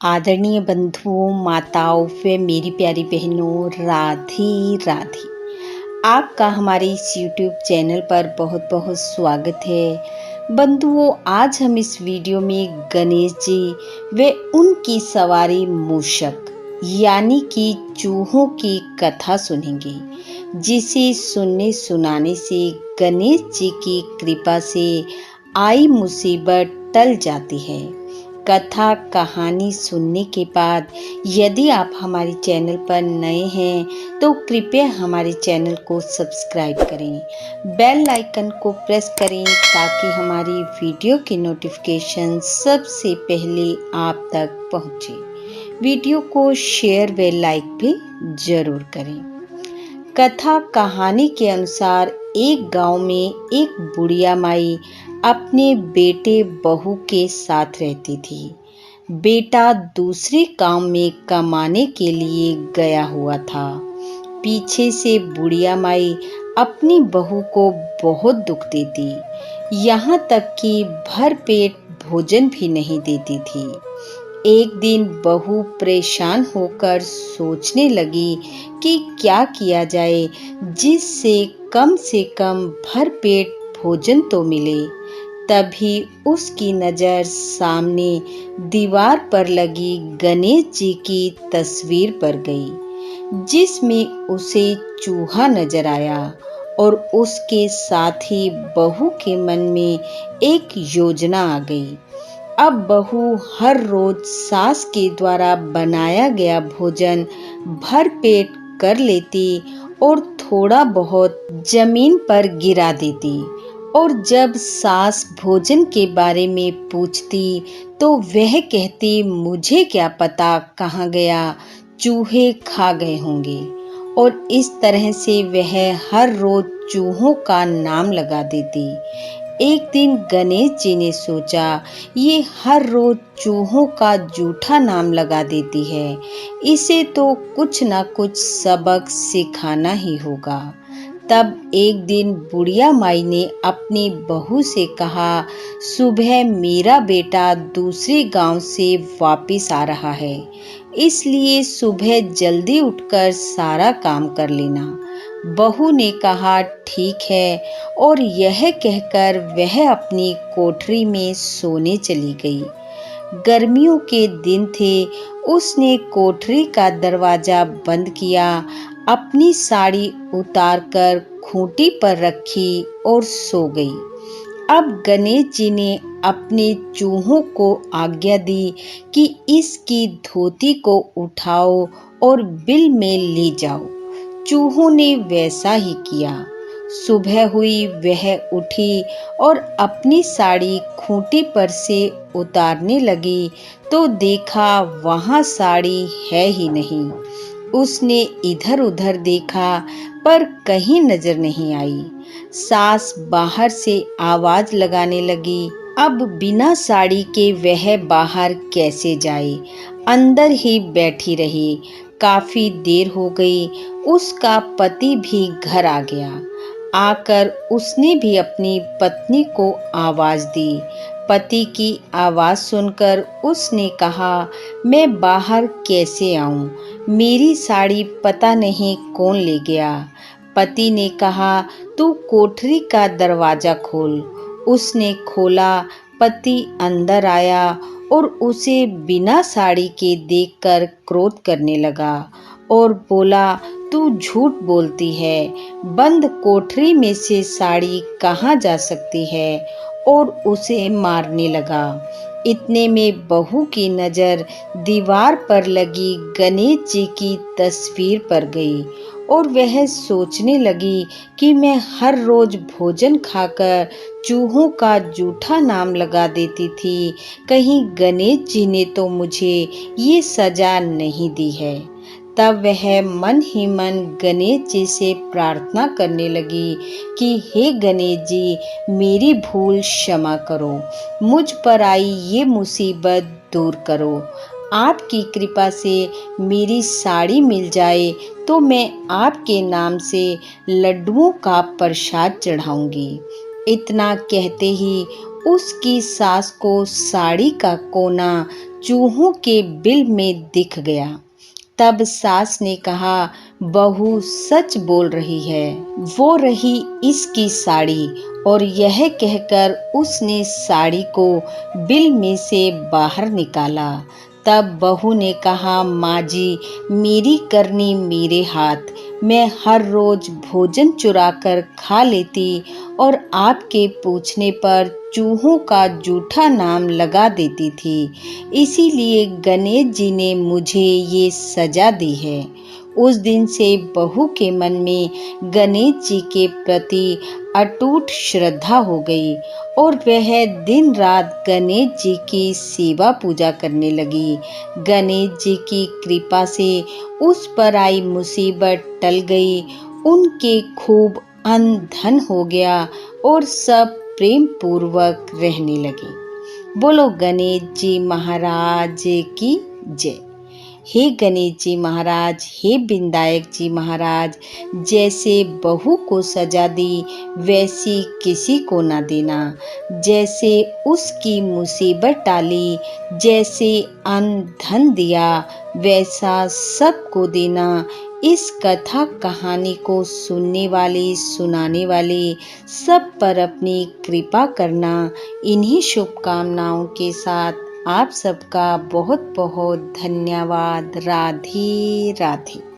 आदरणीय बंधुओं, माताओं व मेरी प्यारी बहनों, राधे राधे। आपका हमारे इस YouTube चैनल पर बहुत बहुत स्वागत है। बंधुओं, आज हम इस वीडियो में गणेश जी व उनकी सवारी मूषक यानी कि चूहों की कथा सुनेंगे, जिसे सुनने सुनाने से गणेश जी की कृपा से आई मुसीबत टल जाती है। कथा कहानी सुनने के बाद यदि आप हमारे चैनल पर नए हैं तो कृपया हमारे चैनल को सब्सक्राइब करें, बेल आइकन को प्रेस करें ताकि हमारी वीडियो की नोटिफिकेशन सबसे पहले आप तक पहुंचे। वीडियो को शेयर व लाइक भी जरूर करें। कथा कहानी के अनुसार एक गांव में एक बुढ़िया माई अपने बेटे बहू के साथ रहती थी। बेटा दूसरे गांव में कमाने के लिए गया हुआ था। पीछे से बुढ़िया माई अपनी बहू को बहुत दुख देती, यहाँ तक कि भर पेट भोजन भी नहीं देती थी। एक दिन बहू परेशान होकर सोचने लगी कि क्या किया जाए जिससे कम से कम भर पेट भोजन तो मिले। तभी उसकी नज़र सामने दीवार पर लगी गणेश जी की तस्वीर पर गई, जिसमें उसे चूहा नजर आया और उसके साथ ही बहू के मन में एक योजना आ गई। अब बहू हर रोज सास के द्वारा बनाया गया भोजन भर पेट कर लेती और थोड़ा बहुत जमीन पर गिरा देती, और जब सास भोजन के बारे में पूछती तो वह कहती, मुझे क्या पता कहाँ गया, चूहे खा गए होंगे। और इस तरह से वह हर रोज चूहों का नाम लगा देती। एक दिन गणेश जी ने सोचा, ये हर रोज चूहों का जूठा नाम लगा देती है, इसे तो कुछ ना कुछ सबक सिखाना ही होगा। तब एक दिन बुढ़िया माई ने अपनी बहू से कहा, सुबह मेरा बेटा दूसरे गांव से वापस आ रहा है, इसलिए सुबह जल्दी उठकर सारा काम कर लेना। बहू ने कहा, ठीक है, और यह कहकर वह अपनी कोठरी में सोने चली गई। गर्मियों के दिन थे। उसने कोठरी का दरवाजा बंद किया, अपनी साड़ी उतारकर खूंटी पर रखी और सो गई। अब गणेश जी ने अपने चूहों को आज्ञा दी कि इसकी धोती को उठाओ और बिल में ले जाओ। चूहों ने वैसा ही किया। सुबह हुई, वह उठी और अपनी साड़ी खूंटी पर से उतारने लगी तो देखा वहां साड़ी है ही नहीं। उसने इधर उधर देखा पर कहीं नजर नहीं आई। सास बाहर से आवाज लगाने लगी। अब बिना साड़ी के वह बाहर कैसे जाए, अंदर ही बैठी रही। काफी देर हो गई। उसका पति भी घर आ गया। आकर उसने भी अपनी पत्नी को आवाज दी। पति की आवाज सुनकर उसने कहा, मैं बाहर कैसे आऊं, मेरी साड़ी पता नहीं कौन ले गया। पति ने कहा, तू कोठरी का दरवाजा खोल। उसने खोला। पति अंदर आया और उसे बिना साड़ी के देखकर क्रोध करने लगा और बोला, तू झूठ बोलती है, बंद कोठरी में से साड़ी कहाँ जा सकती है, और उसे मारने लगा। इतने में बहू की नजर दीवार पर लगी गणेश जी की तस्वीर पर गई और वह सोचने लगी कि मैं हर रोज भोजन खाकर चूहों का जूठा नाम लगा देती थी, कहीं गणेश जी ने तो मुझे ये सजा नहीं दी है। तब वह मन ही मन गणेश जी से प्रार्थना करने लगी कि हे गणेश जी, मेरी भूल क्षमा करो, मुझ पर आई ये मुसीबत दूर करो। आपकी कृपा से मेरी साड़ी मिल जाए तो मैं आपके नाम से लड्डुओं का प्रसाद चढ़ाऊंगी। इतना कहते ही उसकी सास को साड़ी का कोना चूहों के बिल में दिख गया। तब सास ने कहा, बहू सच बोल रही है, वो रही इसकी साड़ी। और यह कहकर उसने साड़ी को बिल में से बाहर निकाला। तब बहू ने कहा, माँ जी, मेरी करनी मेरे हाथ, मैं हर रोज भोजन चुरा कर खा लेती और आपके पूछने पर चूहों का जूठा नाम लगा देती थी, इसीलिए गणेश जी ने मुझे ये सजा दी है। उस दिन से बहू के मन में गणेश जी के प्रति अटूट श्रद्धा हो गई और वह दिन रात गणेश जी की सेवा पूजा करने लगी। गणेश जी की कृपा से उस पर आई मुसीबत टल गई, उनके खूब अन्न धन हो गया और सब प्रेम पूर्वक रहने लगे। बोलो गणेश जी महाराज की जय। हे गणेश जी महाराज, हे विनायक जी महाराज, जैसे बहू को सजा दी वैसी किसी को ना देना, जैसे उसकी मुसीबत टाली, जैसे अन्न धन दिया वैसा सबको देना। इस कथा कहानी को सुनने वाले सुनाने वाले सब पर अपनी कृपा करना। इन्हीं शुभकामनाओं के साथ आप सबका बहुत बहुत धन्यवाद। राधे राधे।